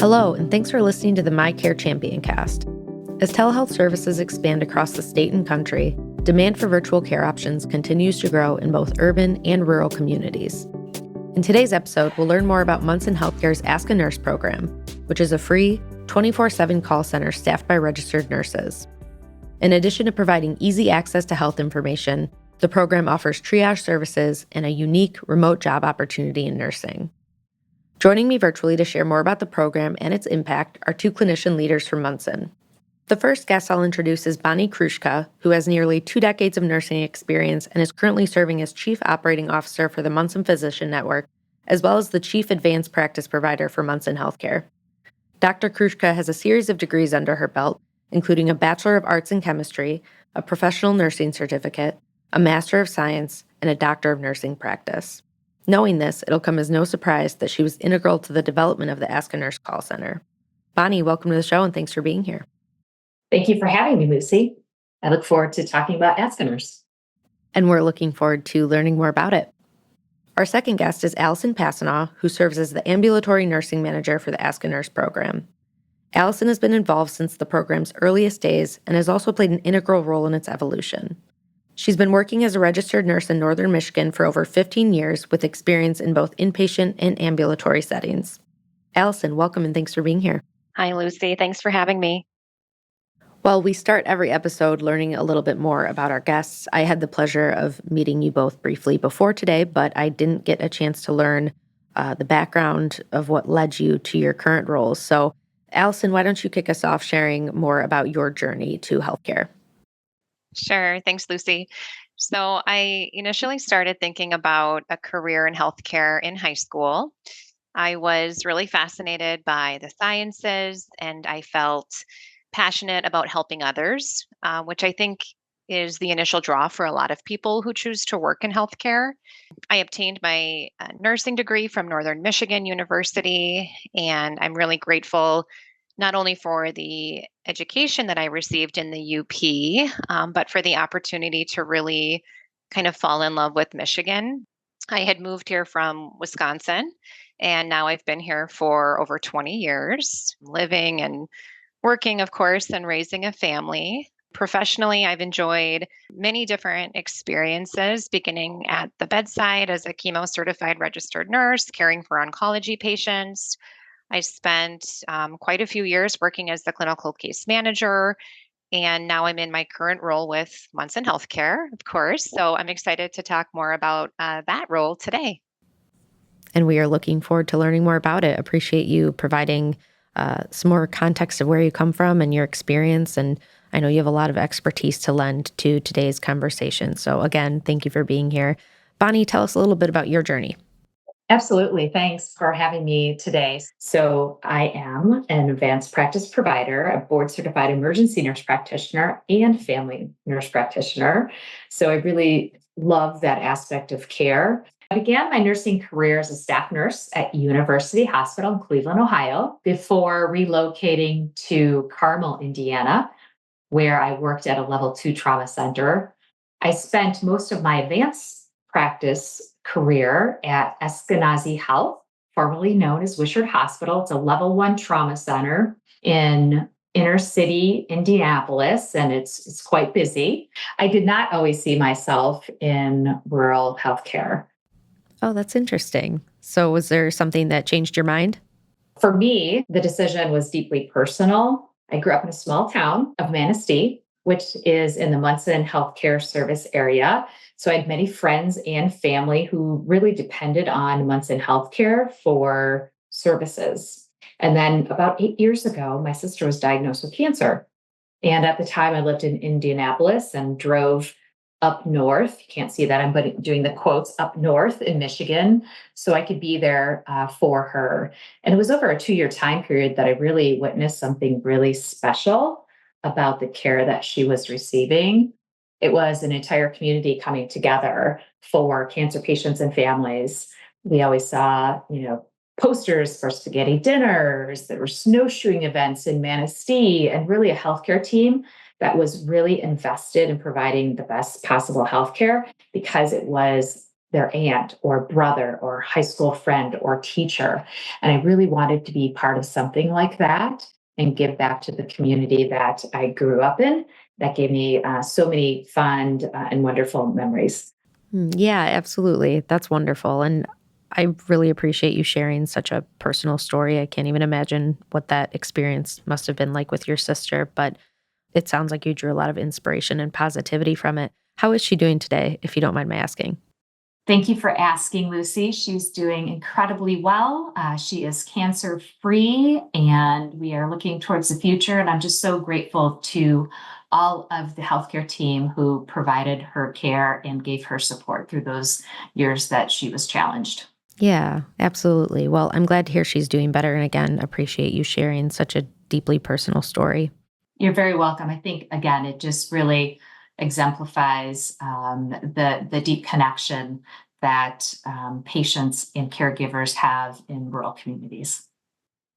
Hello, and thanks for listening to the My Care Champion cast. As telehealth services expand across the state and country, demand for virtual care options continues to grow in both urban and rural communities. In today's episode, we'll learn more about Munson Healthcare's Ask a Nurse program, which is a free, 24/7 call center staffed by registered nurses. In addition to providing easy access to health information, the program offers triage services and a unique remote job opportunity in nursing. Joining me virtually to share more about the program and its impact are two clinician leaders from Munson. The first guest I'll introduce is Bonnie Krushka, who has nearly 2 decades of nursing experience and is currently serving as Chief Operating Officer for the Munson Physician Network, as well as the Chief Advanced Practice Provider for Munson Healthcare. Dr. Krushka has a series of degrees under her belt, including a Bachelor of Arts in Chemistry, a Professional Nursing Certificate, a Master of Science, and a Doctor of Nursing Practice. Knowing this, it'll come as no surprise that she was integral to the development of the Ask a Nurse call center. Bonnie, welcome to the show and thanks for being here. Thank you for having me, Lucy. I look forward to talking about Ask a Nurse. And we're looking forward to learning more about it. Our second guest is Allison Passanaw, who serves as the Ambulatory Nursing Manager for the Ask a Nurse program. Allison has been involved since the program's earliest days and has also played an integral role in its evolution. She's been working as a registered nurse in Northern Michigan for over 15 years with experience in both inpatient and ambulatory settings. Allison, welcome and thanks for being here. Hi, Lucy. Thanks for having me. Well, we start every episode learning a little bit more about our guests. I had the pleasure of meeting you both briefly before today, but I didn't get a chance to learn the background of what led you to your current roles. So, Allison, why don't you kick us off sharing more about your journey to healthcare? Sure. Thanks, Lucy. So I initially started thinking about a career in healthcare in high school. I was really fascinated by the sciences and I felt passionate about helping others, which I think is the initial draw for a lot of people who choose to work in healthcare. I obtained my nursing degree from Northern Michigan University, and I'm really grateful not only for the education that I received in the UP, but for the opportunity to really kind of fall in love with Michigan. I had moved here from Wisconsin, and now I've been here for over 20 years, living and working, of course, and raising a family. Professionally, I've enjoyed many different experiences, beginning at the bedside as a chemo certified registered nurse, caring for oncology patients. I spent quite a few years working as the clinical case manager, and now I'm in my current role with Munson Healthcare, of course. So I'm excited to talk more about that role today. And we are looking forward to learning more about it. Appreciate you providing some more context of where you come from and your experience. And I know you have a lot of expertise to lend to today's conversation. So again, thank you for being here. Bonnie, tell us a little bit about your journey. Absolutely. Thanks for having me today. So I am an advanced practice provider, a board certified emergency nurse practitioner and family nurse practitioner. So I really love that aspect of care. I began my nursing career as a staff nurse at University Hospital in Cleveland, Ohio, before relocating to Carmel, Indiana, where I worked at a level 2 trauma center. I spent most of my advanced practice career at Eskenazi Health, formerly known as Wishart Hospital. It's a level 1 trauma center in inner city Indianapolis, and it's quite busy. I did not always see myself in rural healthcare. Oh, that's interesting. So was there something that changed your mind? For me, the decision was deeply personal. I grew up in a small town of Manistee, which is in the Munson Healthcare Service area. So I had many friends and family who really depended on Munson Healthcare for services. And then about 8 years ago, my sister was diagnosed with cancer. And at the time, I lived in Indianapolis and drove up north. You can't see that, I'm doing the quotes, up north in Michigan, so I could be there for her. And it was over a 2-year time period that I really witnessed something really special about the care that she was receiving. It was an entire community coming together for cancer patients and families. We always saw, posters for spaghetti dinners. There were snowshoeing events in Manistee, and really a healthcare team that was really invested in providing the best possible healthcare because it was their aunt or brother or high school friend or teacher. And I really wanted to be part of something like that and give back to the community that I grew up in. That gave me so many fond and wonderful memories. Yeah, absolutely. That's wonderful. And I really appreciate you sharing such a personal story. I can't even imagine what that experience must have been like with your sister, but it sounds like you drew a lot of inspiration and positivity from it. How is she doing today, if you don't mind my asking? Thank you for asking, Lucy. She's doing incredibly well. She is cancer free, and we are looking towards the future. And I'm just so grateful to all of the healthcare team who provided her care and gave her support through those years that she was challenged. Yeah, absolutely. Well, I'm glad to hear she's doing better. And again, appreciate you sharing such a deeply personal story. You're very welcome. I think, again, it just really exemplifies the deep connection that patients and caregivers have in rural communities.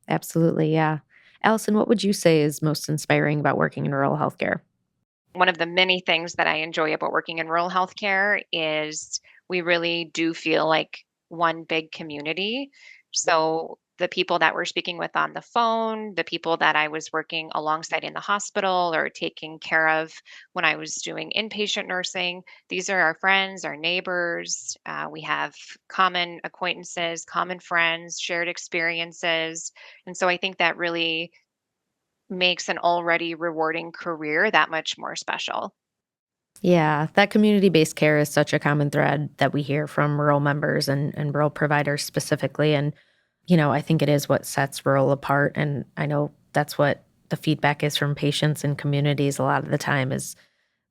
Absolutely. Yeah. Allison, what would you say is most inspiring about working in rural healthcare? One of the many things that I enjoy about working in rural healthcare is we really do feel like one big community. So the people that we're speaking with on the phone, the people that I was working alongside in the hospital or taking care of when I was doing inpatient nursing, these are our friends, our neighbors. We have common acquaintances, common friends, shared experiences. And so I think that really makes an already rewarding career that much more special. Yeah, that community based care is such a common thread that we hear from rural members and rural providers specifically. And, I think it is what sets rural apart. And I know that's what the feedback is from patients and communities a lot of the time is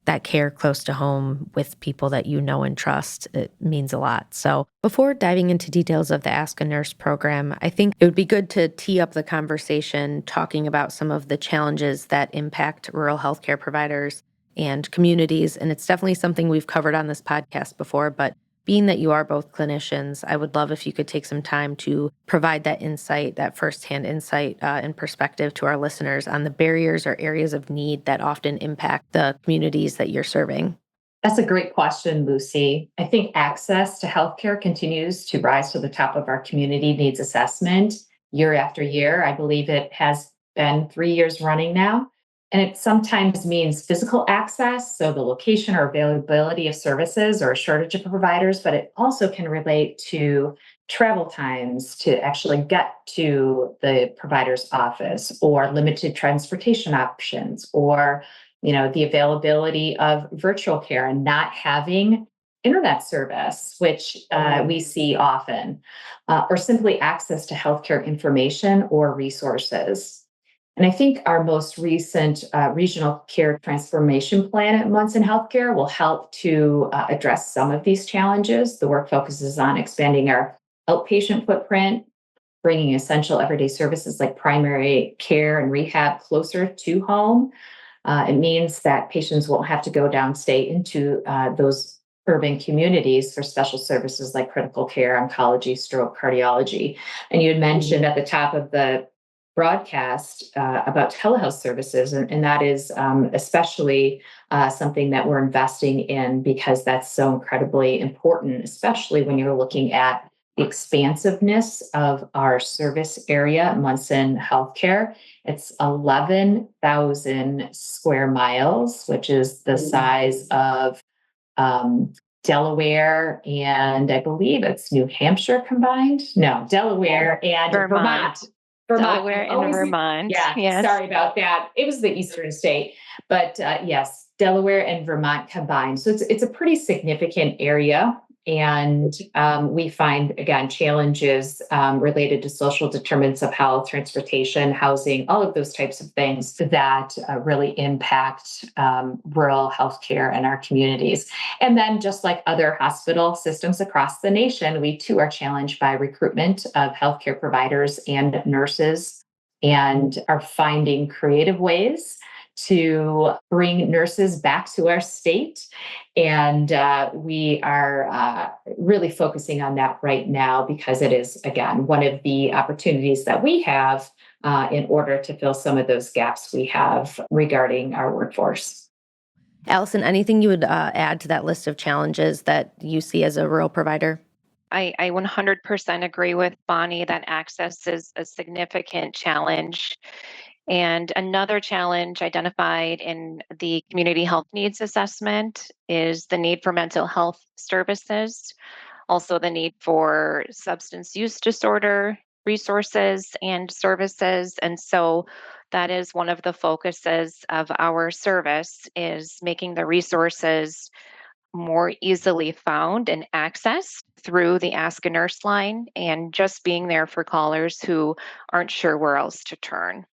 that care close to home with people that you know and trust. It means a lot. So, before diving into details of the Ask a Nurse program, I think it would be good to tee up the conversation talking about some of the challenges that impact rural healthcare providers and communities. And it's definitely something we've covered on this podcast before, but being that you are both clinicians, I would love if you could take some time to provide that insight, that firsthand insight and perspective to our listeners on the barriers or areas of need that often impact the communities that you're serving. That's a great question, Lucy. I think access to healthcare continues to rise to the top of our community needs assessment year after year. I believe it has been 3 years running now. And it sometimes means physical access, so the location or availability of services or a shortage of providers, but it also can relate to travel times to actually get to the provider's office or limited transportation options or the availability of virtual care and not having internet service, which we see often, or simply access to healthcare information or resources. And I think our most recent regional care transformation plan at Munson Healthcare will help to address some of these challenges. The work focuses on expanding our outpatient footprint, bringing essential everyday services like primary care and rehab closer to home. It means that patients won't have to go downstate into those urban communities for special services like critical care, oncology, stroke, cardiology. And you had mentioned at the top of the broadcast about telehealth services, and that is especially something that we're investing in because that's so incredibly important, especially when you're looking at the expansiveness of our service area, Munson Healthcare. It's 11,000 square miles, which is the size of Delaware and I believe it's New Hampshire combined. No, Delaware and Vermont. Vermont. Delaware and Always, Vermont. yeah, Yes. sorry about that. It was the eastern state, but yes, Delaware and Vermont combined. So it's a pretty significant area. And we find, again, challenges related to social determinants of health, transportation, housing, all of those types of things that really impact rural healthcare in our communities. And then, just like other hospital systems across the nation, we too are challenged by recruitment of healthcare providers and nurses and are finding creative ways to bring nurses back to our state. And we are really focusing on that right now because it is, again, one of the opportunities that we have in order to fill some of those gaps we have regarding our workforce. Allison, anything you would add to that list of challenges that you see as a rural provider? I 100% agree with Bonnie that access is a significant challenge. And another challenge identified in the community health needs assessment is the need for mental health services, also the need for substance use disorder resources and services. And so that is one of the focuses of our service is making the resources more easily found and accessed through the Ask a Nurse line and just being there for callers who aren't sure where else to turn.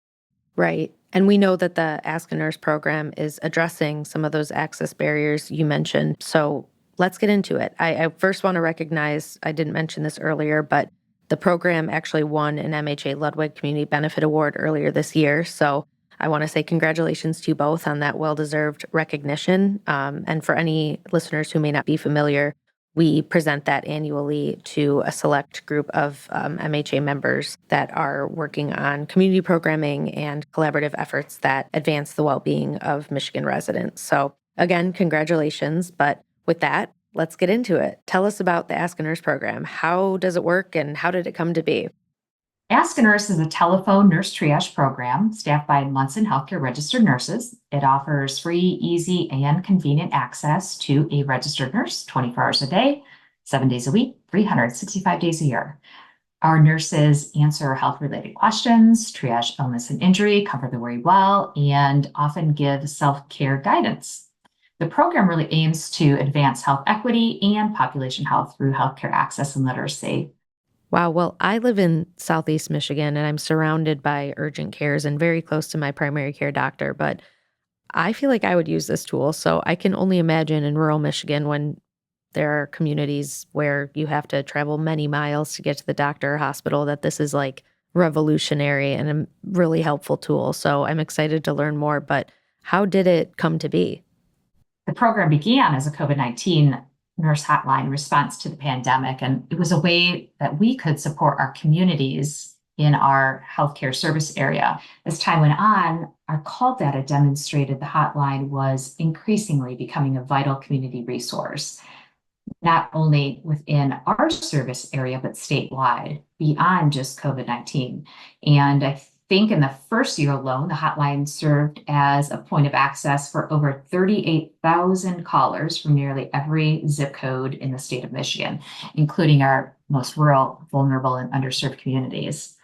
Right. And we know that the Ask a Nurse program is addressing some of those access barriers you mentioned. So let's get into it. I first want to recognize, I didn't mention this earlier, but the program actually won an MHA Ludwig Community Benefit Award earlier this year. So I want to say congratulations to you both on that well-deserved recognition. And for any listeners who may not be familiar, we present that annually to a select group of MHA members that are working on community programming and collaborative efforts that advance the well-being of Michigan residents. So again, congratulations. But with that, let's get into it. Tell us about the Ask a Nurse program. How does it work and how did it come to be? Ask a Nurse is a telephone nurse triage program staffed by Munson healthcare registered nurses. It offers free, easy, and convenient access to a registered nurse 24 hours a day, 7 days a week, 365 days a year. Our nurses answer health-related questions, triage illness and injury, cover the worry well, and often give self-care guidance. The program really aims to advance health equity and population health through healthcare access and literacy. Wow. Well, I live in Southeast Michigan and I'm surrounded by urgent cares and very close to my primary care doctor, but I feel like I would use this tool. So I can only imagine in rural Michigan when there are communities where you have to travel many miles to get to the doctor or hospital that this is like revolutionary and a really helpful tool. So I'm excited to learn more, but how did it come to be? The program began as a COVID-19 nurse hotline in response to the pandemic, and it was a way that we could support our communities in our healthcare service area. As time went on, our call data demonstrated the hotline was increasingly becoming a vital community resource, not only within our service area, but statewide, beyond just COVID-19. And I think in the first year alone, the hotline served as a point of access for over 38,000 callers from nearly every zip code in the state of Michigan, including our most rural, vulnerable, and underserved communities.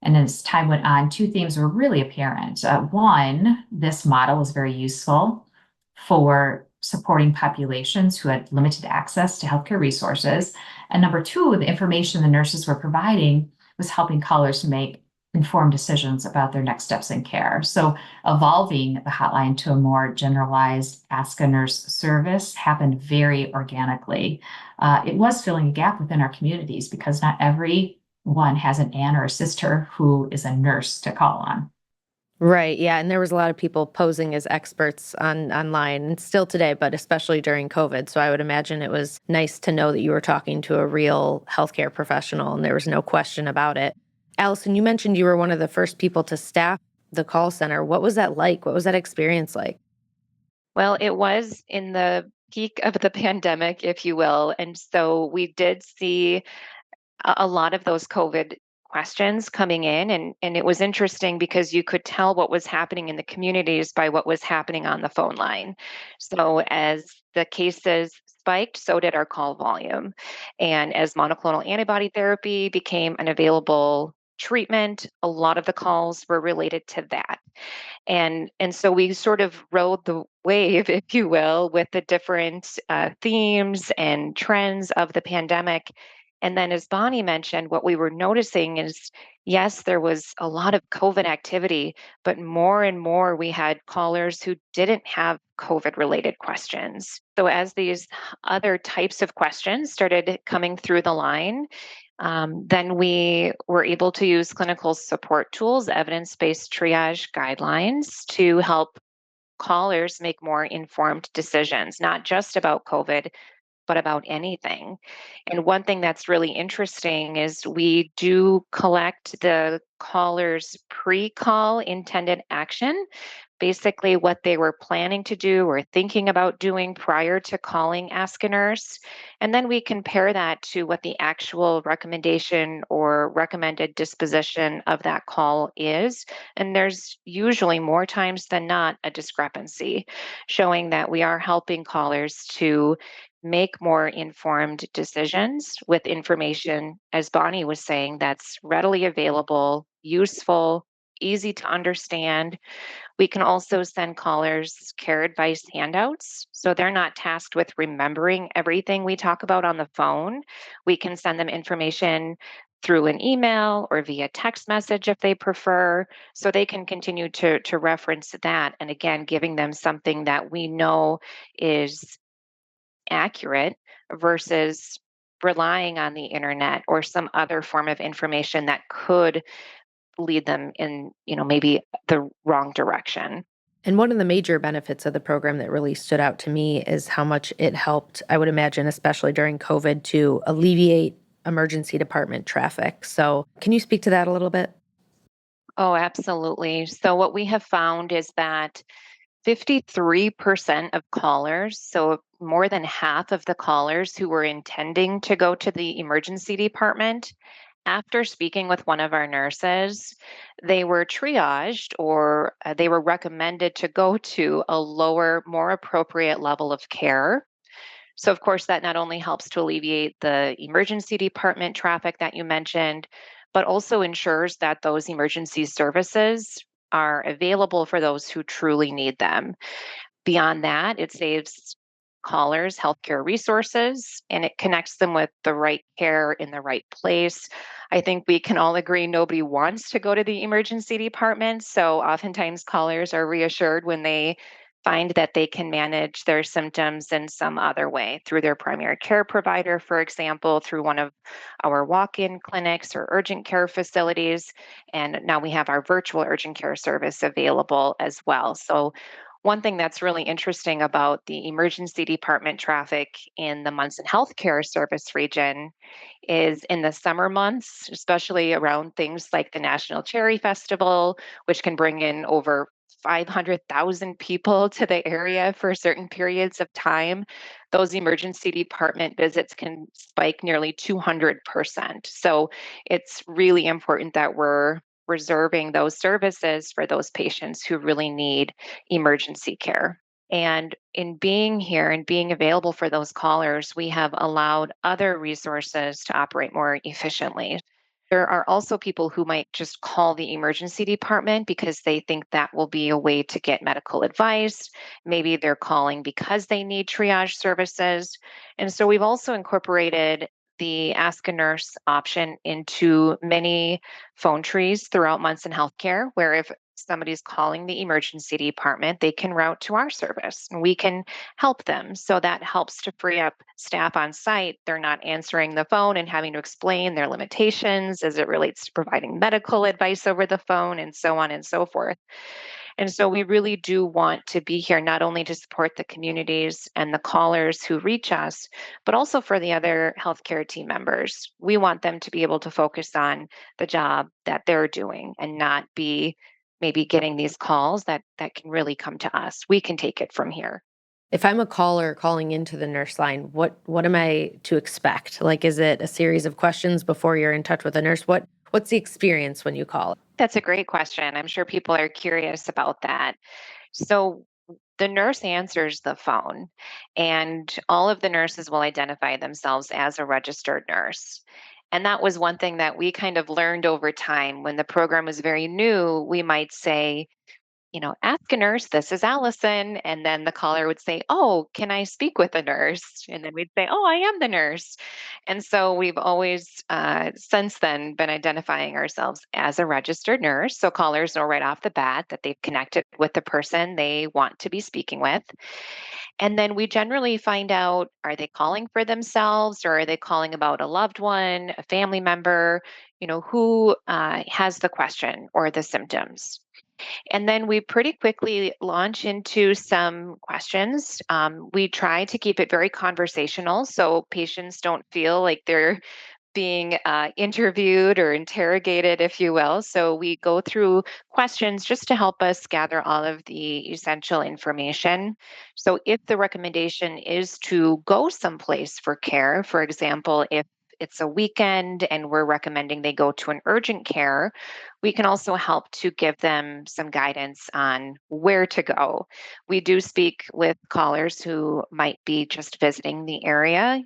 And as time went on, two themes were really apparent. One, this model was very useful for supporting populations who had limited access to healthcare resources. And number two, the information the nurses were providing was helping callers make informed decisions about their next steps in care. So evolving the hotline to a more generalized Ask a Nurse service happened very organically. It was filling a gap within our communities because not everyone has an aunt or a sister who is a nurse to call on. Right. Yeah. And there was a lot of people posing as experts online and still today, but especially during COVID. So I would imagine it was nice to know that you were talking to a real healthcare professional and there was no question about it. Allison, you mentioned you were one of the first people to staff the call center. What was that like? What was that experience like? Well, it was in the peak of the pandemic, if you will. And so we did see a lot of those COVID questions coming in. And it was interesting because you could tell what was happening in the communities by what was happening on the phone line. So as the cases spiked, so did our call volume. And as monoclonal antibody therapy became an available treatment, a lot of the calls were related to that. And so we sort of rode the wave, if you will, with the different themes and trends of the pandemic. And then, as Bonnie mentioned, what we were noticing is yes, there was a lot of COVID activity, but more and more we had callers who didn't have COVID related questions. So, as these other types of questions started coming through the line, then we were able to use clinical support tools, evidence based triage guidelines to help callers make more informed decisions, not just about COVID, but about anything. And one thing that's really interesting is we do collect the caller's pre call intended action basically what they were planning to do or thinking about doing prior to calling Ask a Nurse. And then we compare that to what the actual recommendation or recommended disposition of that call is. And there's usually more times than not a discrepancy, showing that we are helping callers to make more informed decisions with information, as Bonnie was saying, that's readily available, useful, easy to understand. We can also send callers care advice handouts. So they're not tasked with remembering everything we talk about on the phone. We can send them information through an email or via text message if they prefer. So they can continue to reference that. And again, giving them something that we know is accurate versus relying on the internet or some other form of information that could lead them in, maybe the wrong direction. And one of the major benefits of the program that really stood out to me is how much it helped, I would imagine, especially during COVID, to alleviate emergency department traffic. So, can you speak to that a little bit? Oh, absolutely. So, what we have found is that 53% of callers, so more than half of the callers who were intending to go to the emergency department, after speaking with one of our nurses, they were triaged or they were recommended to go to a lower, more appropriate level of care. So, of course, that not only helps to alleviate the emergency department traffic that you mentioned, but also ensures that those emergency services are available for those who truly need them. Beyond that, it saves callers healthcare resources and it connects them with the right care in the right place. I think we can all agree nobody wants to go to the emergency department. So oftentimes callers are reassured when they find that they can manage their symptoms in some other way through their primary care provider, for example, through one of our walk in clinics or urgent care facilities. And now we have our virtual urgent care service available as well. So one thing that's really interesting about the emergency department traffic in the Munson Healthcare Service region is in the summer months, especially around things like the National Cherry Festival, which can bring in over 500,000 people to the area for certain periods of time. Those emergency department visits can spike nearly 200%. So it's really important that we're reserving those services for those patients who really need emergency care. And in being here and being available for those callers, we have allowed other resources to operate more efficiently. There are also people who might just call the emergency department because they think that will be a way to get medical advice. Maybe they're calling because they need triage services. And so we've also incorporated the Ask a Nurse option into many phone trees throughout Munson Healthcare, where if somebody's calling the emergency department, they can route to our service and we can help them. So that helps to free up staff on site. They're not answering the phone and having to explain their limitations as it relates to providing medical advice over the phone and so on and so forth. And so we really do want to be here not only to support the communities and the callers who reach us, but also for the other healthcare team members. We want them to be able to focus on the job that they're doing and not be maybe getting these calls that can really come to us. We can take it from here. If I'm a caller calling into the nurse line, what am I to expect? Like, is it a series of questions before you're in touch with a nurse? What's the experience when you call? That's a great question. I'm sure people are curious about that. So the nurse answers the phone, and all of the nurses will identify themselves as a registered nurse. And that was one thing that we kind of learned over time. When the program was very new, we might say, ask a nurse, this is Allison. And then the caller would say, oh, can I speak with a nurse? And then we'd say, oh, I am the nurse. And so we've always, since then, been identifying ourselves as a registered nurse. So callers know right off the bat that they've connected with the person they want to be speaking with. And then we generally find out, are they calling for themselves or are they calling about a loved one, a family member, who has the question or the symptoms. And then we pretty quickly launch into some questions. We try to keep it very conversational so patients don't feel like they're being interviewed or interrogated, if you will. So we go through questions just to help us gather all of the essential information. So if the recommendation is to go someplace for care, for example, if it's a weekend and we're recommending they go to an urgent care, we can also help to give them some guidance on where to go. We do speak with callers who might be just visiting the area.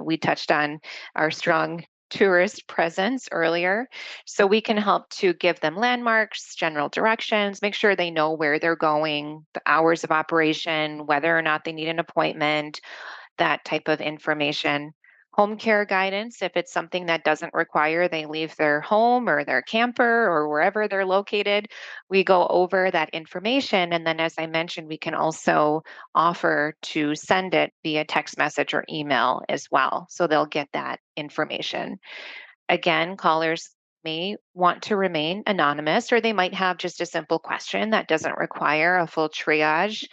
We touched on our strong tourist presence earlier. So we can help to give them landmarks, general directions, make sure they know where they're going, the hours of operation, whether or not they need an appointment, that type of information. Home care guidance, if it's something that doesn't require they leave their home or their camper or wherever they're located, we go over that information. And then, as I mentioned, we can also offer to send it via text message or email as well. So they'll get that information. Again, callers may want to remain anonymous, or they might have just a simple question that doesn't require a full triage.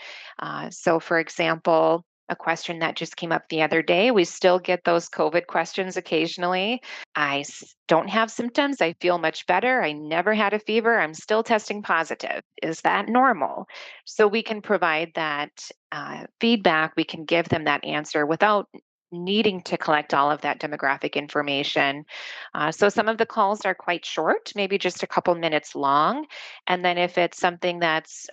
So, for example, a question that just came up the other day, we still get those COVID questions occasionally. Don't have symptoms. I feel much better. I never had a fever. I'm still testing positive. Is that normal? So, we can provide that feedback. We can give them that answer without needing to collect all of that demographic information. So some of the calls are quite short, maybe just a couple minutes long. And then if it's something that's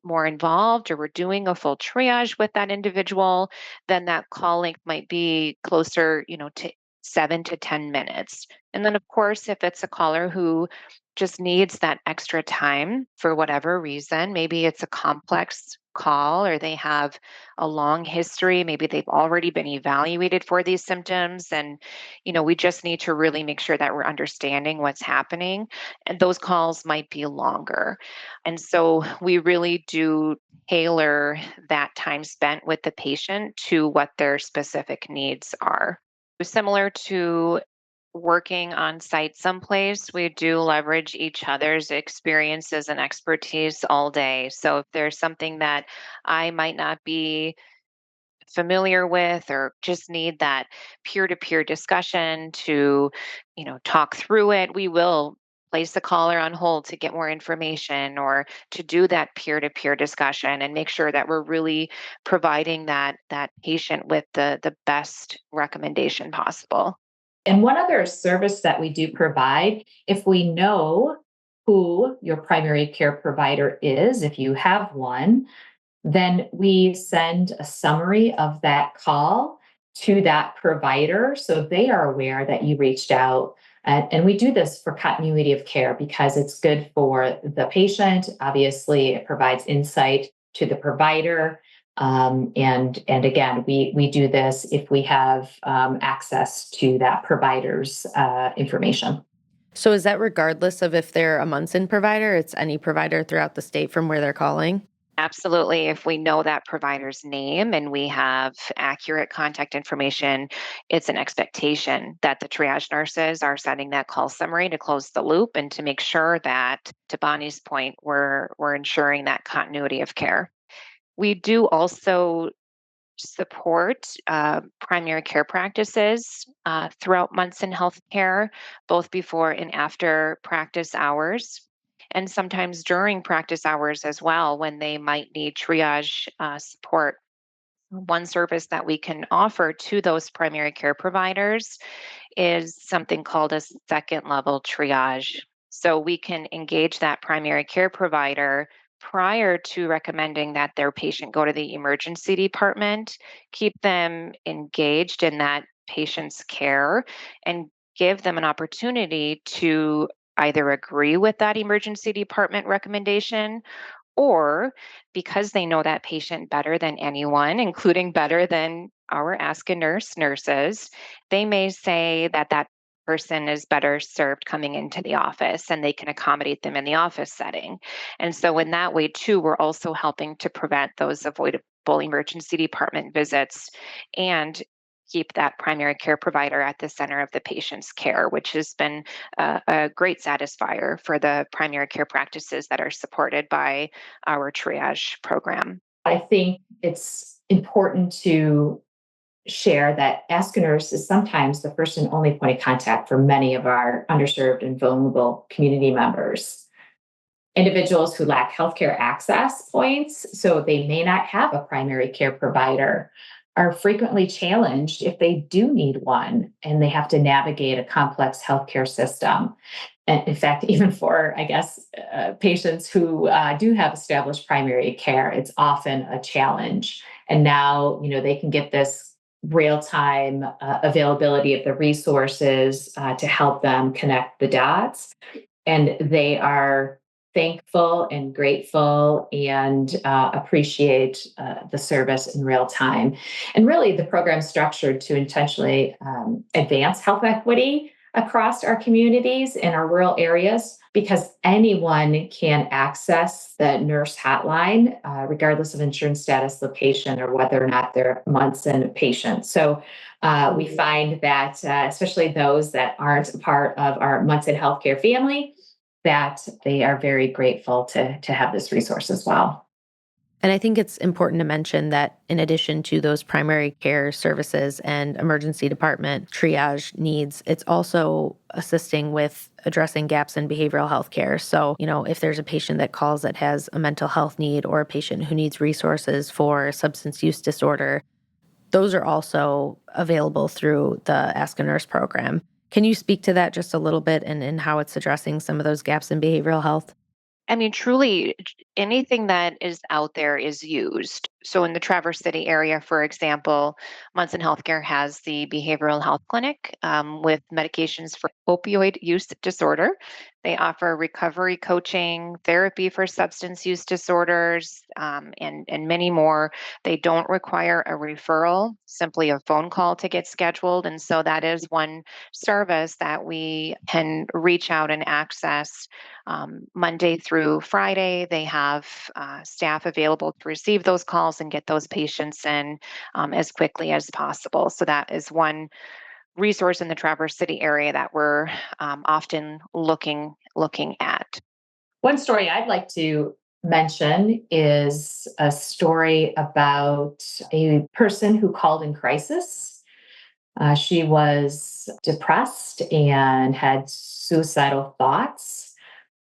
more involved or we're doing a full triage with that individual, then that call length might be closer, to 7 to 10 minutes. And then of course, if it's a caller who just needs that extra time for whatever reason, maybe it's a complex call or they have a long history, maybe they've already been evaluated for these symptoms and we just need to really make sure that we're understanding what's happening. And those calls might be longer. And so we really do tailor that time spent with the patient to what their specific needs are. Similar to working on site someplace, we do leverage each other's experiences and expertise all day. So if there's something that I might not be familiar with or just need that peer-to-peer discussion to talk through it, we will place the caller on hold to get more information or to do that peer-to-peer discussion and make sure that we're really providing that patient with the best recommendation possible. And one other service that we do provide, if we know who your primary care provider is, if you have one, then we send a summary of that call to that provider so they are aware that you reached out. And we do this for continuity of care because it's good for the patient. Obviously, it provides insight to the provider. And again, we do this if we have access to that provider's information. So is that regardless of if they're a Munson provider? It's any provider throughout the state from where they're calling? Absolutely. If we know that provider's name and we have accurate contact information, it's an expectation that the triage nurses are sending that call summary to close the loop and to make sure that, to Bonnie's point, we're ensuring that continuity of care. We do also support primary care practices throughout Munson Healthcare, both before and after practice hours, and sometimes during practice hours as well when they might need triage support. One service that we can offer to those primary care providers is something called a second level triage. So we can engage that primary care provider prior to recommending that their patient go to the emergency department, keep them engaged in that patient's care, and give them an opportunity to either agree with that emergency department recommendation or because they know that patient better than anyone, including better than our Ask a Nurse nurses, they may say that that person is better served coming into the office and they can accommodate them in the office setting. And so, in that way, too, we're also helping to prevent those avoidable emergency department visits and keep that primary care provider at the center of the patient's care, which has been a great satisfier for the primary care practices that are supported by our triage program. I think it's important to share that Ask a Nurse is sometimes the first and only point of contact for many of our underserved and vulnerable community members. Individuals who lack healthcare access points, so they may not have a primary care provider, are frequently challenged if they do need one and they have to navigate a complex healthcare system. And in fact, even for, I guess, patients who do have established primary care, it's often a challenge. And now, they can get this real time availability of the resources to help them connect the dots. And they are thankful and grateful and appreciate the service in real time. And really, the program is structured to intentionally advance health equity across our communities in our rural areas because anyone can access the nurse hotline, regardless of insurance status, location, or whether or not they're Munson patients. So we find that, especially those that aren't a part of our Munson healthcare family, that they are very grateful to have this resource as well. And I think it's important to mention that in addition to those primary care services and emergency department triage needs, it's also assisting with addressing gaps in behavioral health care. So, if there's a patient that calls that has a mental health need or a patient who needs resources for substance use disorder, those are also available through the Ask a Nurse program. Can you speak to that just a little bit and how it's addressing some of those gaps in behavioral health? I mean, truly, anything that is out there is used. So, in the Traverse City area, for example, Munson Healthcare has the behavioral health clinic with medications for opioid use disorder. They offer recovery coaching, therapy for substance use disorders, and many more. They don't require a referral, simply a phone call to get scheduled. And so, that is one service that we can reach out and access Monday through Friday. They have staff available to receive those calls and get those patients in as quickly as possible. So that is one resource in the Traverse City area that we're often looking at. One story I'd like to mention is a story about a person who called in crisis. She was depressed and had suicidal thoughts.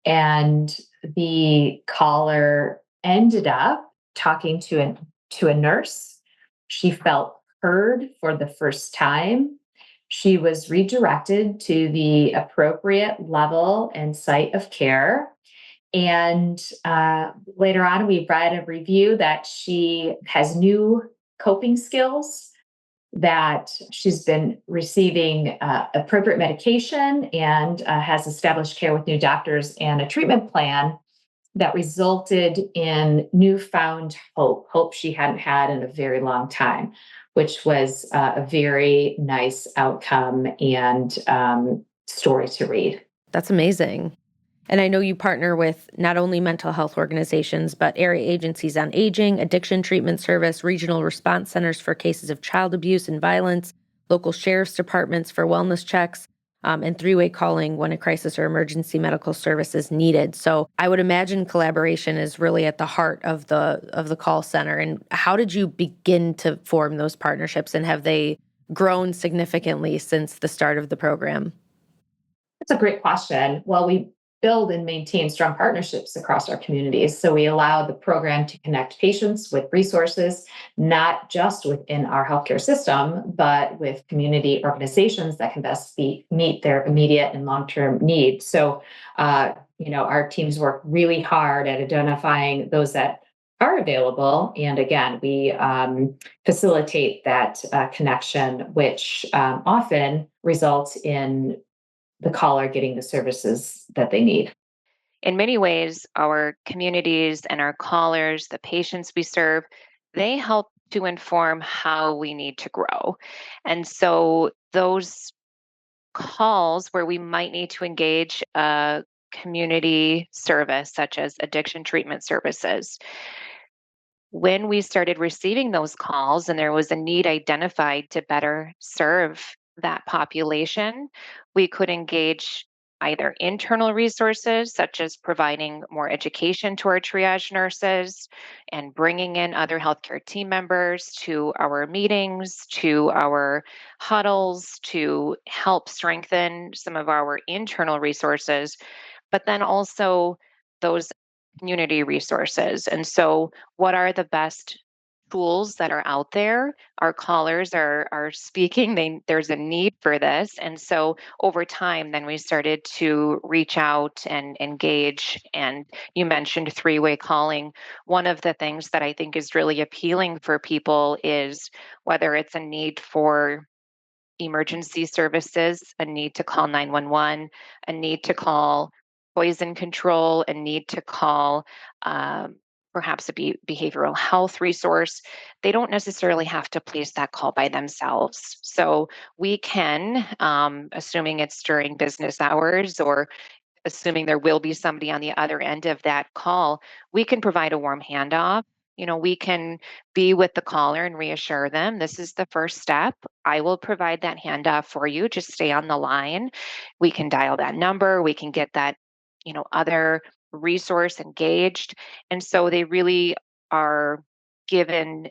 And the caller ended up talking to a nurse. She felt heard for the first time. She was redirected to the appropriate level and site of care. And later on, we read a review that she has new coping skills, that she's been receiving appropriate medication and has established care with new doctors and a treatment plan that resulted in newfound hope she hadn't had in a very long time, which was a very nice outcome and story to read. That's amazing. And I know you partner with not only mental health organizations, but area agencies on aging, addiction treatment service, regional response centers for cases of child abuse and violence, local sheriff's departments for wellness checks, and three-way calling when a crisis or emergency medical service is needed. So I would imagine collaboration is really at the heart of the call center. And how did you begin to form those partnerships, and have they grown significantly since the start of the program? That's a great question. Well, we build and maintain strong partnerships across our communities. So we allow the program to connect patients with resources, not just within our healthcare system, but with community organizations that can best meet their immediate and long-term needs. So, our teams work really hard at identifying those that are available. And again, we facilitate that connection, which often results in the caller getting the services that they need. In many ways, our communities and our callers, the patients we serve, they help to inform how we need to grow. And so those calls where we might need to engage a community service, such as addiction treatment services, when we started receiving those calls and there was a need identified to better serve that population, we could engage either internal resources, such as providing more education to our triage nurses and bringing in other healthcare team members to our meetings, to our huddles to help strengthen some of our internal resources, but then also those community resources. And so, what are the best tools that are out there? Our callers are speaking. There's a need for this, and so over time, then we started to reach out and engage. And you mentioned three-way calling. One of the things that I think is really appealing for people is whether it's a need for emergency services, a need to call 911, a need to call poison control, a need to call perhaps a behavioral health resource. They don't necessarily have to place that call by themselves. So we can, assuming it's during business hours or assuming there will be somebody on the other end of that call, we can provide a warm handoff. We can be with the caller and reassure them this is the first step. I will provide that handoff for you. Just stay on the line. We can dial that number. We can get that, other resource engaged. And so they really are given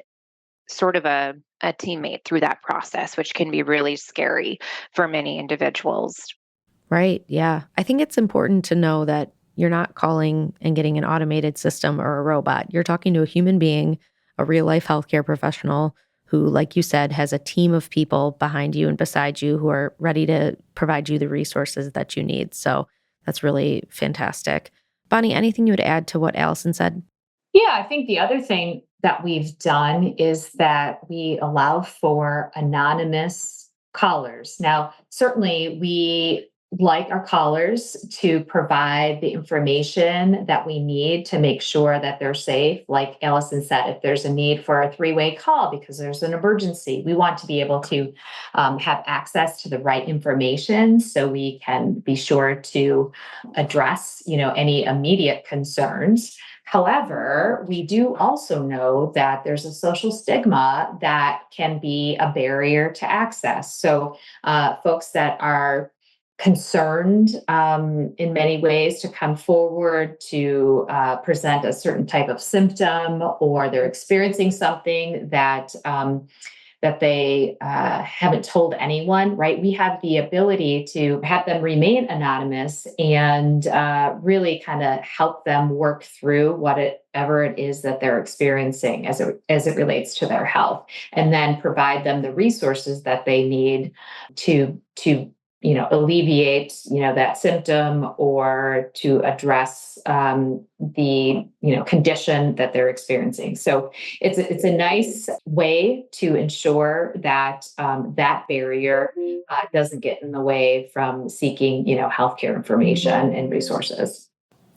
sort of a teammate through that process, which can be really scary for many individuals. Right. Yeah. I think it's important to know that you're not calling and getting an automated system or a robot. You're talking to a human being, a real life healthcare professional who, like you said, has a team of people behind you and beside you who are ready to provide you the resources that you need. So that's really fantastic. Bonnie, anything you would add to what Allison said? Yeah, I think the other thing that we've done is that we allow for anonymous callers. Now, certainly we like our callers to provide the information that we need to make sure that they're safe. Like Allison said, if there's a need for a three-way call because there's an emergency, we want to be able to have access to the right information so we can be sure to address, any immediate concerns. However, we do also know that there's a social stigma that can be a barrier to access. So, folks that are concerned in many ways to come forward to present a certain type of symptom, or they're experiencing something that they haven't told anyone, right? We have the ability to have them remain anonymous and really kind of help them work through whatever it is that they're experiencing as it relates to their health, and then provide them the resources that they need to alleviate that symptom, or to address the condition that they're experiencing. So it's a nice way to ensure that that barrier doesn't get in the way from seeking healthcare information and resources.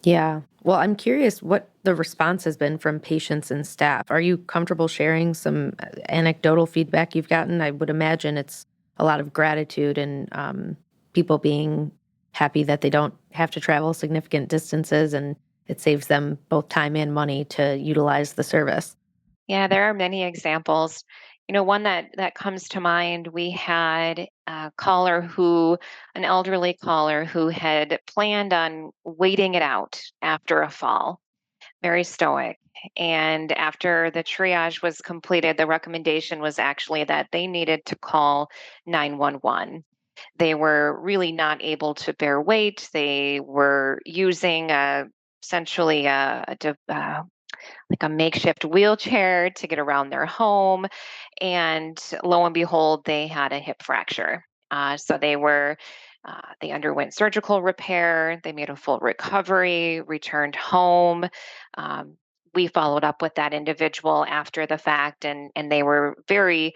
Yeah. Well, I'm curious what the response has been from patients and staff. Are you comfortable sharing some anecdotal feedback you've gotten? I would imagine it's a lot of gratitude and people being happy that they don't have to travel significant distances and it saves them both time and money to utilize the service. Yeah, there are many examples. One that comes to mind, we had an elderly caller who had planned on waiting it out after a fall, very stoic. And after the triage was completed, the recommendation was actually that they needed to call 911. They were really not able to bear weight. They were using essentially like a makeshift wheelchair to get around their home. And lo and behold, they had a hip fracture. So they underwent surgical repair, they made a full recovery, returned home. Um, we followed up with that individual after the fact, and they were very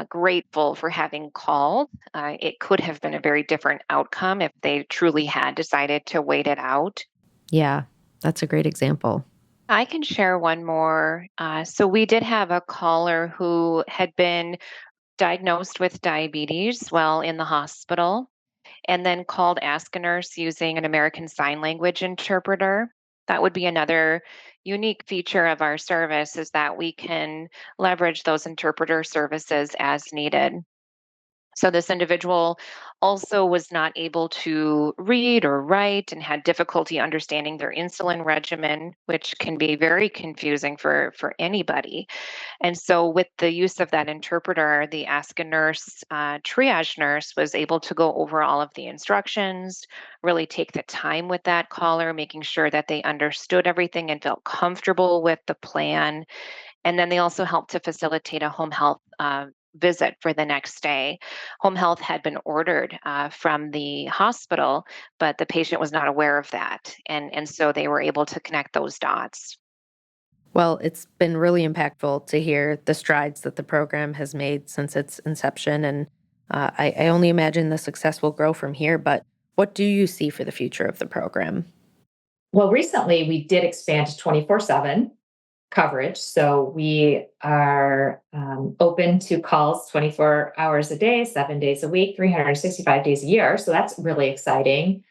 grateful for having called. It could have been a very different outcome if they truly had decided to wait it out. Yeah, that's a great example. I can share one more. So we did have a caller who had been diagnosed with diabetes while in the hospital, and then called Ask a Nurse using an American Sign Language interpreter. That would be another unique feature of our service, is that we can leverage those interpreter services as needed. So this individual also was not able to read or write and had difficulty understanding their insulin regimen, which can be very confusing for anybody. And so, with the use of that interpreter, the Ask a Nurse triage nurse was able to go over all of the instructions, really take the time with that caller, making sure that they understood everything and felt comfortable with the plan. And then they also helped to facilitate a home health visit for the next day. Home health had been ordered from the hospital, but the patient was not aware of that. And so they were able to connect those dots. Well, it's been really impactful to hear the strides that the program has made since its inception, and I only imagine the success will grow from here. But what do you see for the future of the program? Well, recently we did expand to 24/7 coverage. So we are open to calls 24 hours a day, 7 days a week, 365 days a year. So that's really exciting.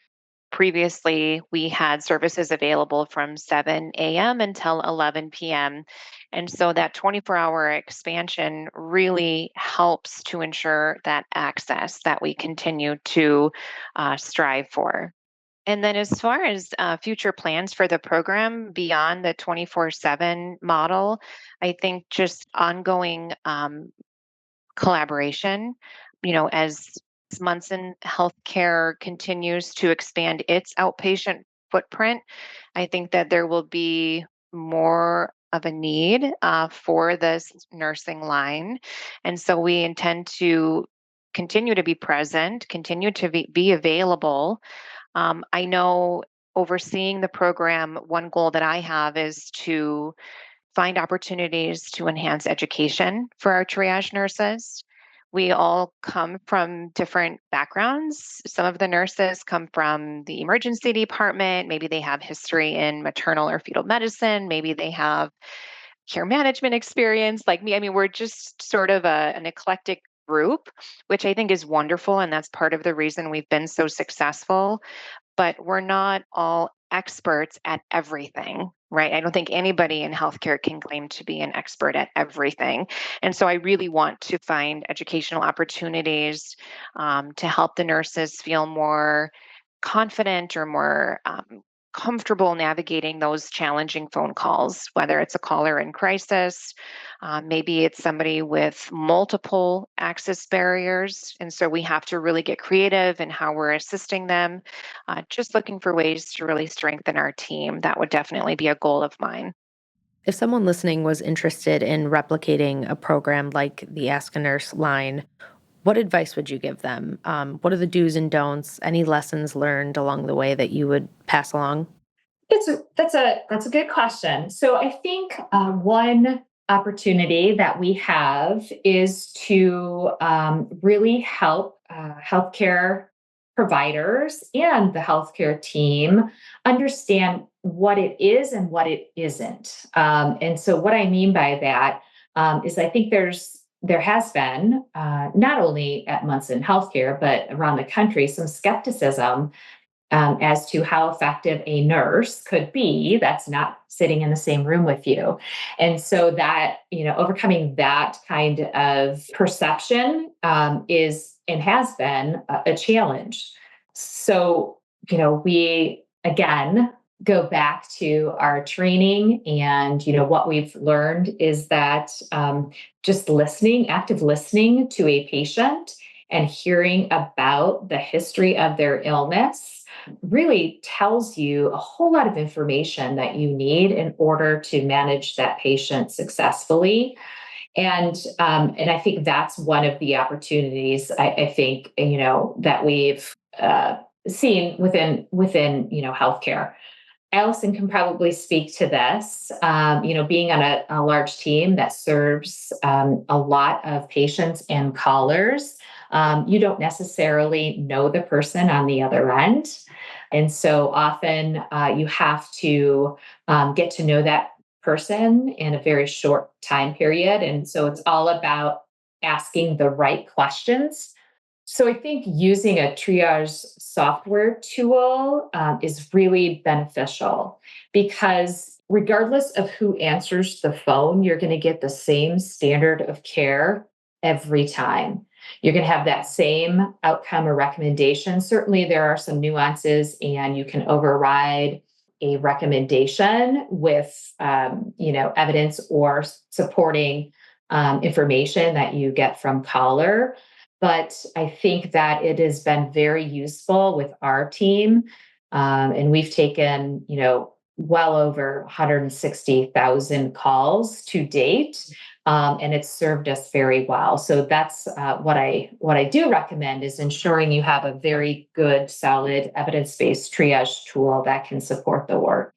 Previously, we had services available from 7 a.m. until 11 p.m. And so that 24-hour expansion really helps to ensure that access that we continue to strive for. And then, as far as future plans for the program beyond the 24/7 model, I think just ongoing collaboration, as Munson Healthcare continues to expand its outpatient footprint, I think that there will be more of a need for this nursing line. And so we intend to continue to be present, continue to be available. I know overseeing the program, one goal that I have is to find opportunities to enhance education for our triage nurses. We all come from different backgrounds. Some of the nurses come from the emergency department. Maybe they have history in maternal or fetal medicine. Maybe they have care management experience like me. I mean, we're just sort of an eclectic group, which I think is wonderful. And that's part of the reason we've been so successful, but we're not all experts at everything, right? I don't think anybody in healthcare can claim to be an expert at everything. And so I really want to find educational opportunities to help the nurses feel more confident or more comfortable navigating those challenging phone calls, whether it's a caller in crisis, maybe it's somebody with multiple access barriers. And so we have to really get creative in how we're assisting them. Just looking for ways to really strengthen our team. That would definitely be a goal of mine. If someone listening was interested in replicating a program like the Ask a Nurse line, what advice would you give them? What are the do's and don'ts? Any lessons learned along the way that you would pass along? That's a good question. So I think one opportunity that we have is to really help healthcare providers and the healthcare team understand what it is and what it isn't. And so what I mean by that is I think there has been not only at Munson Healthcare but around the country some skepticism as to how effective a nurse could be that's not sitting in the same room with you. And so that, overcoming that kind of perception is and has been a challenge. So, we again go back to our training and, what we've learned is that just listening, active listening to a patient and hearing about the history of their illness really tells you a whole lot of information that you need in order to manage that patient successfully. And I think that's one of the opportunities I think that we've seen within healthcare. Allison can probably speak to this. Being on a large team that serves a lot of patients and callers, you don't necessarily know the person on the other end. And so often you have to get to know that person in a very short time period. And so it's all about asking the right questions. So I think using a triage software tool is really beneficial because regardless of who answers the phone, you're going to get the same standard of care every time. You're going to have that same outcome or recommendation. Certainly, there are some nuances, and you can override a recommendation with, evidence or supporting information that you get from caller. But I think that it has been very useful with our team, and we've taken, well over 160,000 calls to date, and it's served us very well. So that's what I do recommend is ensuring you have a very good, solid, evidence-based triage tool that can support the work.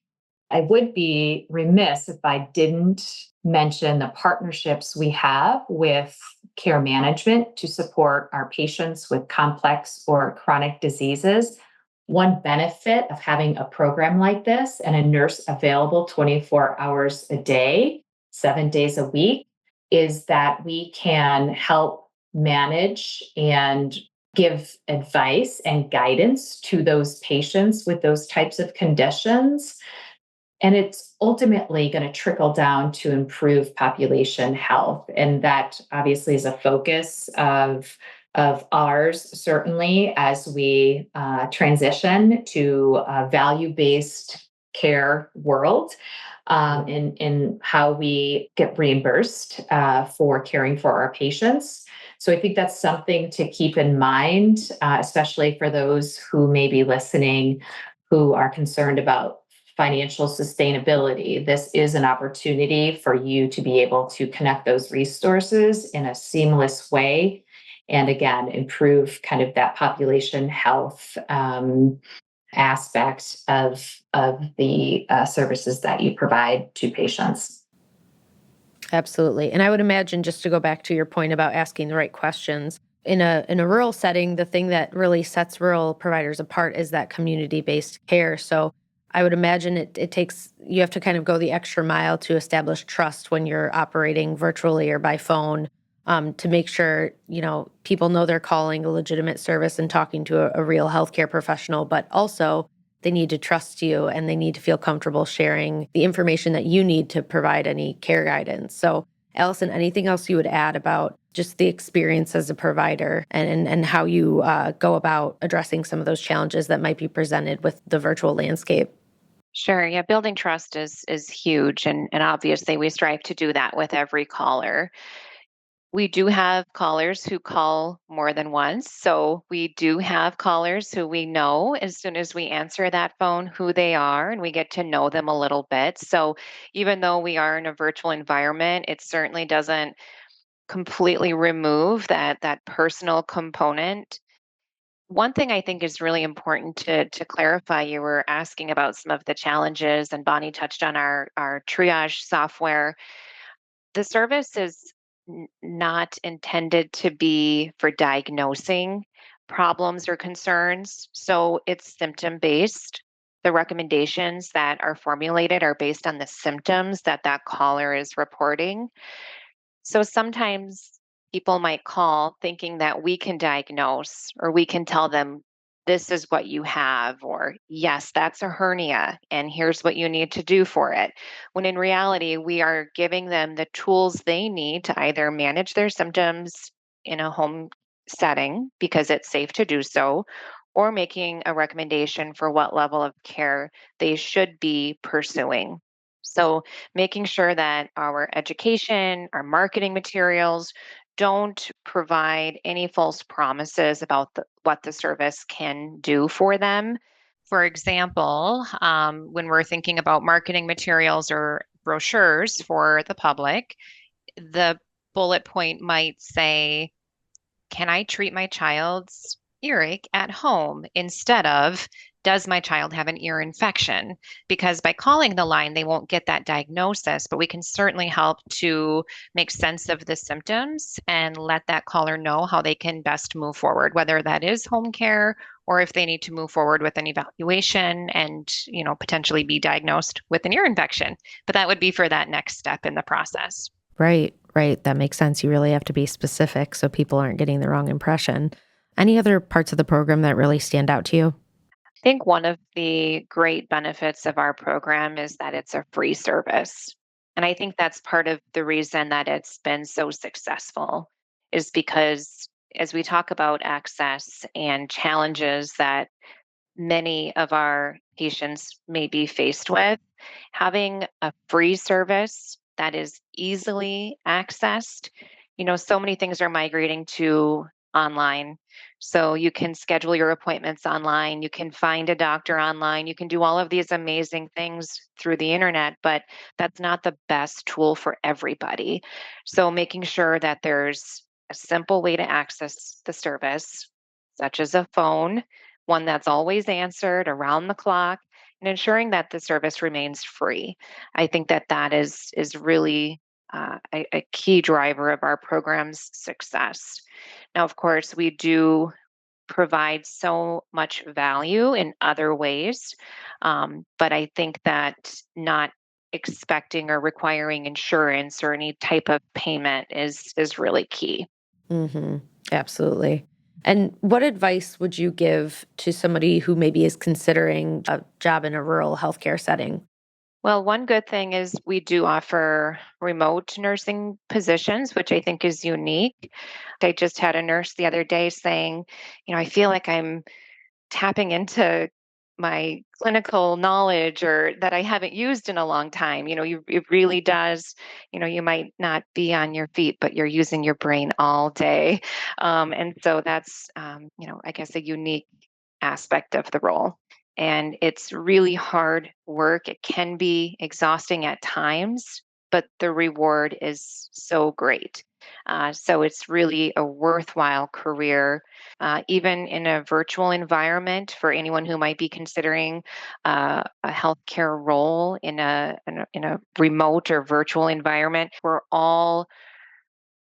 I would be remiss if I didn't mention the partnerships we have with care management to support our patients with complex or chronic diseases. One benefit of having a program like this and a nurse available 24 hours a day, 7 days a week, is that we can help manage and give advice and guidance to those patients with those types of conditions. And it's ultimately going to trickle down to improve population health. And that obviously is a focus of ours, certainly, as we transition to a value-based care world, in how we get reimbursed for caring for our patients. So I think that's something to keep in mind, especially for those who may be listening who are concerned about financial sustainability. This is an opportunity for you to be able to connect those resources in a seamless way. And again, improve kind of that population health aspect of the services that you provide to patients. Absolutely. And I would imagine, just to go back to your point about asking the right questions, in a rural setting, the thing that really sets rural providers apart is that community-based care. So I would imagine it takes, you have to kind of go the extra mile to establish trust when you're operating virtually or by phone, to make sure, people know they're calling a legitimate service and talking to a real healthcare professional, but also they need to trust you and they need to feel comfortable sharing the information that you need to provide any care guidance. So, Allison, anything else you would add about just the experience as a provider and how you go about addressing some of those challenges that might be presented with the virtual landscape? Sure. Yeah, building trust is huge, and obviously we strive to do that with every caller. We do have callers who call more than once. So we do have callers who we know as soon as we answer that phone who they are, and we get to know them a little bit. So even though we are in a virtual environment, it certainly doesn't completely remove that personal component. One thing I think is really important to clarify, you were asking about some of the challenges, and Bonnie touched on our triage software. The service is not intended to be for diagnosing problems or concerns. So it's symptom based. The recommendations that are formulated are based on the symptoms that caller is reporting. So sometimes people might call thinking that we can diagnose or we can tell them, this is what you have, or yes, that's a hernia, and here's what you need to do for it. When in reality, we are giving them the tools they need to either manage their symptoms in a home setting because it's safe to do so, or making a recommendation for what level of care they should be pursuing. So, making sure that our education, our marketing materials don't provide any false promises about what the service can do for them. For example, when we're thinking about marketing materials or brochures for the public, the bullet point might say, can I treat my child's earache at home instead of, does my child have an ear infection? Because by calling the line, they won't get that diagnosis, but we can certainly help to make sense of the symptoms and let that caller know how they can best move forward, whether that is home care or if they need to move forward with an evaluation and, potentially be diagnosed with an ear infection. But that would be for that next step in the process. Right, right. That makes sense. You really have to be specific so people aren't getting the wrong impression. Any other parts of the program that really stand out to you? I think one of the great benefits of our program is that it's a free service. And I think that's part of the reason that it's been so successful is because as we talk about access and challenges that many of our patients may be faced with, having a free service that is easily accessed. So many things are migrating to online. So you can schedule your appointments online, you can find a doctor online, you can do all of these amazing things through the internet, but that's not the best tool for everybody. So making sure that there's a simple way to access the service, such as a phone, one that's always answered around the clock, and ensuring that the service remains free. I think that that is really a key driver of our program's success. Now, of course, we do provide so much value in other ways, but I think that not expecting or requiring insurance or any type of payment is really key. Mm-hmm. Absolutely. And what advice would you give to somebody who maybe is considering a job in a rural healthcare setting? Well, one good thing is we do offer remote nursing positions, which I think is unique. I just had a nurse the other day saying, I feel like I'm tapping into my clinical knowledge or that I haven't used in a long time. It really does, you might not be on your feet, but you're using your brain all day. And so that's, I guess a unique aspect of the role. And it's really hard work. It can be exhausting at times, but the reward is so great. So it's really a worthwhile career, even in a virtual environment for anyone who might be considering a healthcare role in a remote or virtual environment. We're all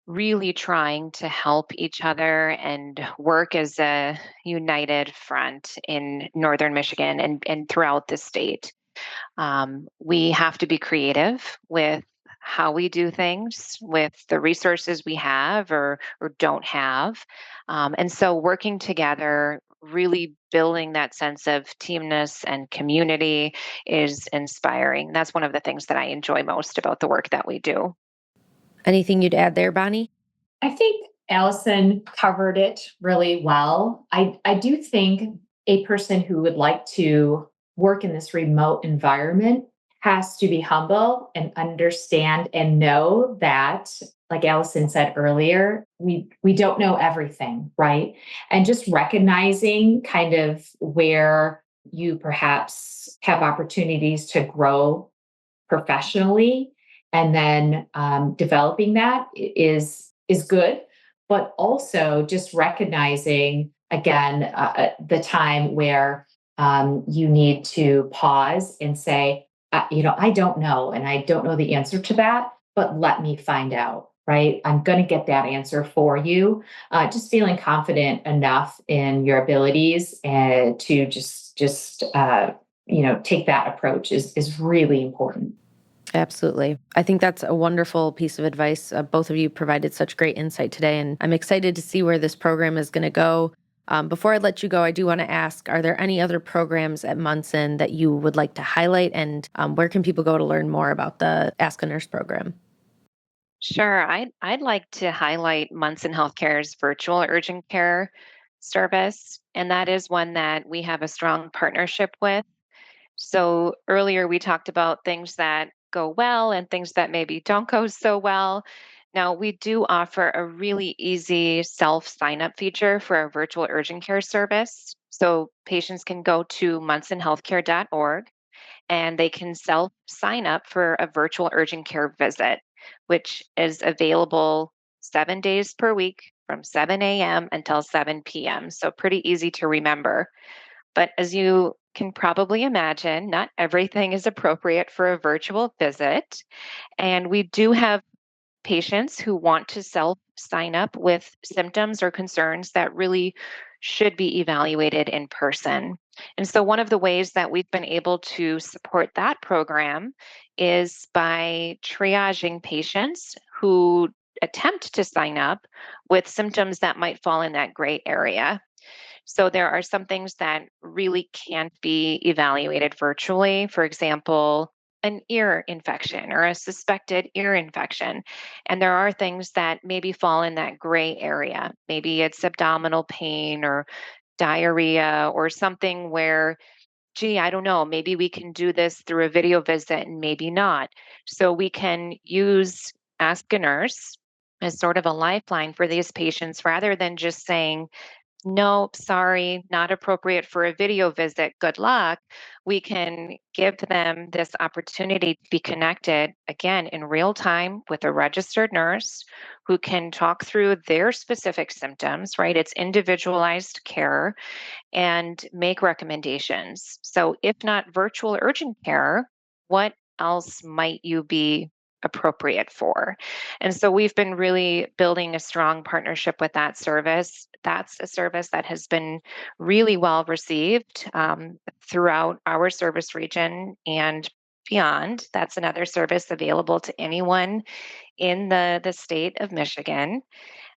really trying to help each other and work as a united front in northern Michigan and throughout the state. We have to be creative with how we do things, with the resources we have or don't have. And so working together, really building that sense of teamness and community is inspiring. That's one of the things that I enjoy most about the work that we do. Anything you'd add there, Bonnie? I think Allison covered it really well. I do think a person who would like to work in this remote environment has to be humble and understand and know that, like Allison said earlier, we don't know everything, right? And just recognizing kind of where you perhaps have opportunities to grow professionally, and then developing that is good, but also just recognizing again the time where you need to pause and say, I don't know, and I don't know the answer to that, but let me find out. Right, I'm going to get that answer for you. Just feeling confident enough in your abilities and to take that approach is really important. Absolutely. I think that's a wonderful piece of advice. Both of you provided such great insight today, and I'm excited to see where this program is going to go. Before I let you go, I do want to ask, are there any other programs at Munson that you would like to highlight, and where can people go to learn more about the Ask a Nurse program? Sure. I'd like to highlight Munson Healthcare's virtual urgent care service, and that is one that we have a strong partnership with. So earlier we talked about things that go well and things that maybe don't go so well. Now, we do offer a really easy self sign up feature for our virtual urgent care service. So patients can go to munsonhealthcare.org and they can self sign up for a virtual urgent care visit, which is available 7 days per week from 7 a.m. until 7 p.m. So, pretty easy to remember. But as you can probably imagine, not everything is appropriate for a virtual visit. And we do have patients who want to self sign up with symptoms or concerns that really should be evaluated in person. And so, one of the ways that we've been able to support that program is by triaging patients who attempt to sign up with symptoms that might fall in that gray area. So there are some things that really can't be evaluated virtually. For example, an ear infection or a suspected ear infection. And there are things that maybe fall in that gray area. Maybe it's abdominal pain or diarrhea or something where, gee, I don't know, maybe we can do this through a video visit and maybe not. So we can use Ask a Nurse as sort of a lifeline for these patients rather than just saying, nope, sorry, not appropriate for a video visit. Good luck. We can give them this opportunity to be connected again in real time with a registered nurse who can talk through their specific symptoms, right? It's individualized care and make recommendations. So, if not virtual urgent care, what else might you be appropriate for? And so, we've been really building a strong partnership with that service. That's a service that has been really well received throughout our service region and beyond. That's another service available to anyone in the state of Michigan.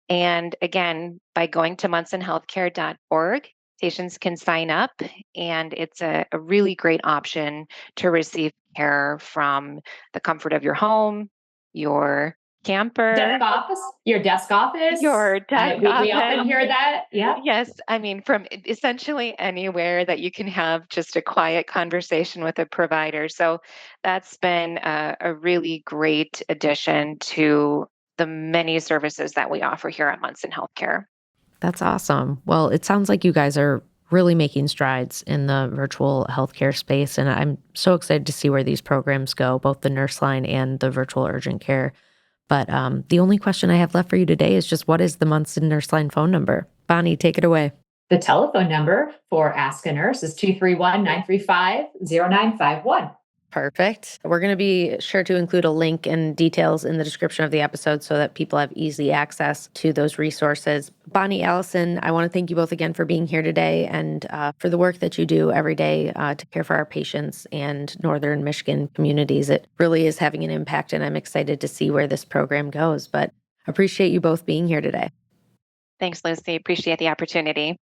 And again, by going to munsonhealthcare.org, patients can sign up, and it's a really great option to receive care from the comfort of your home, your camper, Desk office, your desk office. your desk We often office. hear that. Yeah. Yes, I mean, from essentially anywhere that you can have just a quiet conversation with a provider. So that's been a really great addition to the many services that we offer here at Munson Healthcare. That's awesome. Well, it sounds like you guys are really making strides in the virtual healthcare space. And I'm so excited to see where these programs go, both the nurse line and the virtual urgent care. But the only question I have left for you today is just what is the Munson Nurse Line phone number? Bonnie, take it away. The telephone number for Ask a Nurse is 231-935-0951. Perfect. We're going to be sure to include a link and details in the description of the episode so that people have easy access to those resources. Bonnie, Allison, I want to thank you both again for being here today and for the work that you do every day to care for our patients and Northern Michigan communities. It really is having an impact, and I'm excited to see where this program goes. But appreciate you both being here today. Thanks, Lucy. Appreciate the opportunity.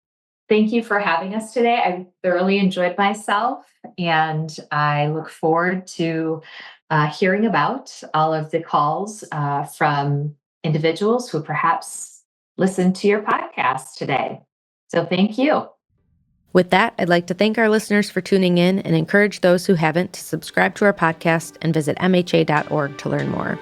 Thank you for having us today. I thoroughly enjoyed myself, and I look forward to hearing about all of the calls from individuals who perhaps listened to your podcast today. So thank you. With that, I'd like to thank our listeners for tuning in and encourage those who haven't to subscribe to our podcast and visit MHA.org to learn more.